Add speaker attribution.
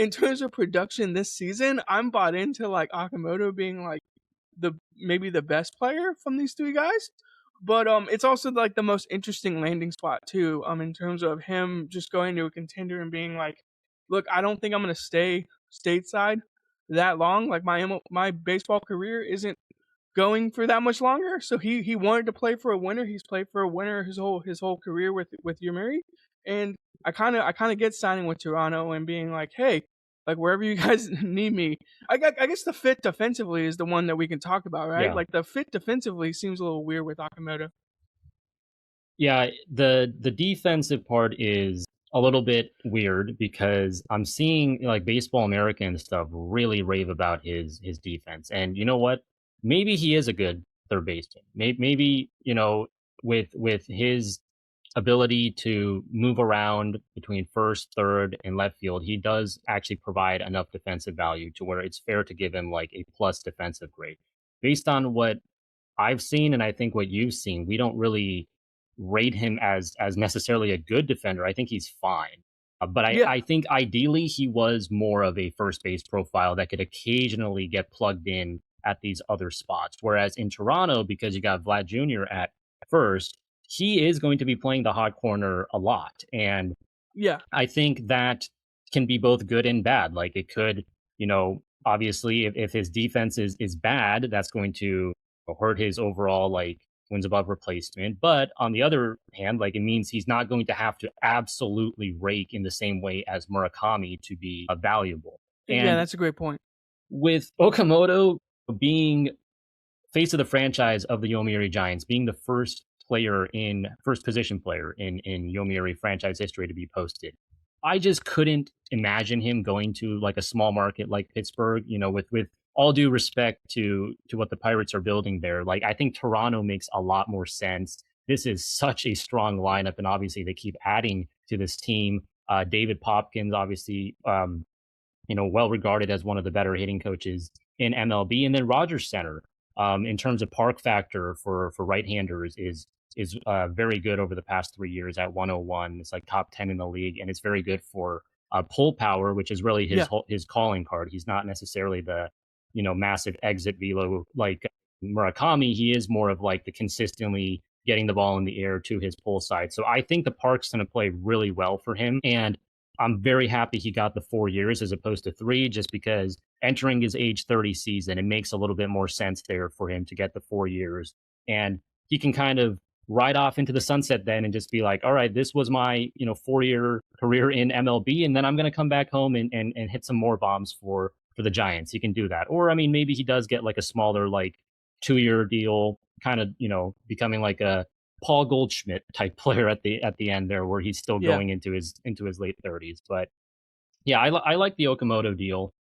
Speaker 1: in terms of production this season, I'm bought into like Okamoto being like the maybe the best player from these three guys. But it's also like the most interesting landing spot too. In terms of him just going to a contender and being like, look, I don't think I'm gonna stay stateside that long. Like my baseball career isn't going for that much longer. So he wanted to play for a winner. He's played for a winner his whole career with Yuri, and I kind of get signing with Toronto and being like, hey, like wherever you guys need me. I guess the fit defensively is the one that we can talk about, right?
Speaker 2: Yeah.
Speaker 1: Like the fit defensively seems a little weird with Akamoto.
Speaker 2: Yeah, the defensive part is a little bit weird because I'm seeing like Baseball America and stuff really rave about his defense. And you know what? Maybe he is a good third baseman. Maybe, with his ability to move around between first, third, and left field, he does actually provide enough defensive value to where it's fair to give him like a plus defensive grade. Based on what I've seen and I think what you've seen, we don't really rate him as necessarily a good defender. I think he's fine. But
Speaker 1: Yeah,
Speaker 2: I think ideally he was more of a first base profile that could occasionally get plugged in at these other spots. Whereas in Toronto, because you got Vlad Jr. at first, he is going to be playing the hot corner a lot. And
Speaker 1: yeah,
Speaker 2: I think that can be both good and bad. Like it could, obviously if his defense is bad, that's going to hurt his overall like wins above replacement. But on the other hand, like it means he's not going to have to absolutely rake in the same way as Murakami to be valuable.
Speaker 1: yeah.
Speaker 2: And
Speaker 1: That's a great point.
Speaker 2: with Okamoto being face of the franchise of the Yomiuri Giants, being the first position player in Yomiuri franchise history to be posted. I just couldn't imagine him going to like a small market like Pittsburgh, with all due respect to what the Pirates are building there. Like I think Toronto makes a lot more sense. This is such a strong lineup, and obviously they keep adding to this team. David Popkins, obviously, well regarded as one of the better hitting coaches in MLB, and then Rogers Center, in terms of park factor for right-handers is very good over the past 3 years at 101. It's like top 10 in the league, and it's very good for pull power, which is really
Speaker 1: Yeah,
Speaker 2: his calling card. He's not necessarily the massive exit velo like Murakami. He is more of like the consistently getting the ball in the air to his pull side. So I think the park's going to play really well for him, and I'm very happy he got the 4 years as opposed to three, just because entering his age 30 season, it makes a little bit more sense there for him to get the 4 years. And he can kind of ride off into the sunset then and just be like, all right, this was my, 4 year career in MLB. And then I'm going to come back home and hit some more bombs for the Giants. He can do that. Or, I mean, maybe he does get like a smaller, like 2 year deal, kind of, becoming like a Paul Goldschmidt type player at the end there, where he's still
Speaker 1: yeah.
Speaker 2: going into his late 30s. But yeah, I like the Okamoto deal.